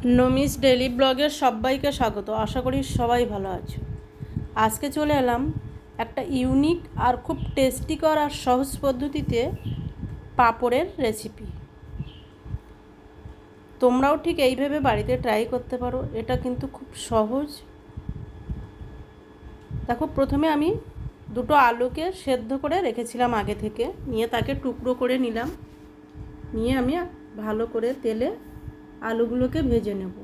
নমিস daily ব্লগের সবাইকে স্বাগত। আশা করি সবাই ভালো আছো। আজকে চলে এলাম একটা ইউনিক আর খুব টেস্টিকর আর সহজ পদ্ধতিতে পাঁপড়ের রেসিপি। তোমরাও ঠিক এইভাবে বাড়িতে ট্রাই করতে পারো, এটা কিন্তু খুব সহজ। দেখো, প্রথমে আমি দুটো আলুকে সেদ্ধ করে রেখেছিলাম আগে থেকে, নিয়ে তাকে টুকরো করে নিলাম। নিয়ে আমি ভালো করে তেলে আলুগুলোকে ভেজে নেব।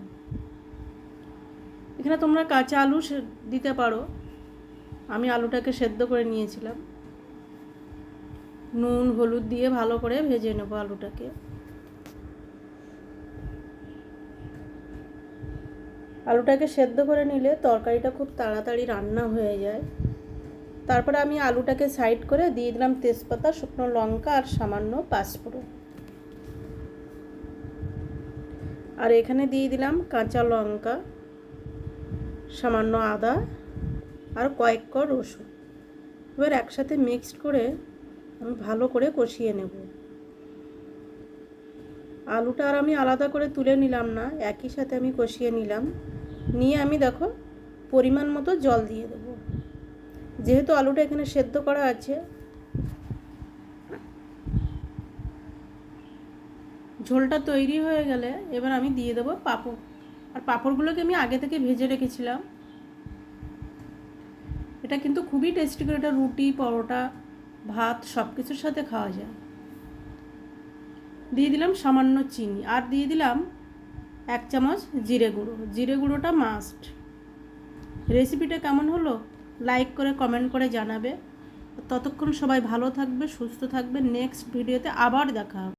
এখানে তোমরা কাঁচা আলু দিতে পারো, আমি আলুটাকে সেদ্ধ করে নিয়েছিলাম। নুন হলুদ দিয়ে ভালো করে ভেজে নেব আলুটাকে। আলুটাকে সেদ্ধ করে নিলে তরকারিটা খুব তাড়াতাড়ি রান্না হয়ে যায়। তারপরে আমি আলুটাকে সাইড করে দিয়ে দিলাম তেজপাতা, শুকনো লঙ্কা আর সামান্য পাঁচফোড়ন। আর এখানে দিয়ে দিলাম কাঁচা লঙ্কা, সামান্য আদা আর কয়েক কোয়া রসুন। এবার একসাথে মিক্সড করে আমি ভালো করে কষিয়ে নেব। আলুটা আর আমি আলাদা করে তুলে নিলাম না, একই সাথে আমি কষিয়ে নিলাম। নিয়ে আমি দেখো পরিমাণ মতো জল দিয়ে দেব। যেহেতু আলুটা এখানে সেদ্ধ করা আছে, ঝোলটা তৈরি হয়ে গেলে এবার আমি দিয়ে দেবো পাঁপড়। আর পাঁপড়গুলোকে আমি আগে থেকে ভেজে রেখেছিলাম। এটা কিন্তু খুবই টেস্টি করে, এটা রুটি পরোটা ভাত সব কিছুর সাথে খাওয়া যায়। দিয়ে দিলাম সামান্য চিনি আর দিয়ে দিলাম 1 চামচ জিরে গুঁড়ো। জিরে গুঁড়োটা মাস্ট। রেসিপিটা কেমন হলো লাইক করে কমেন্ট করে জানাবে। ততক্ষণ সবাই ভালো থাকবে, সুস্থ থাকবে। নেক্সট ভিডিওতে আবার দেখা হবে।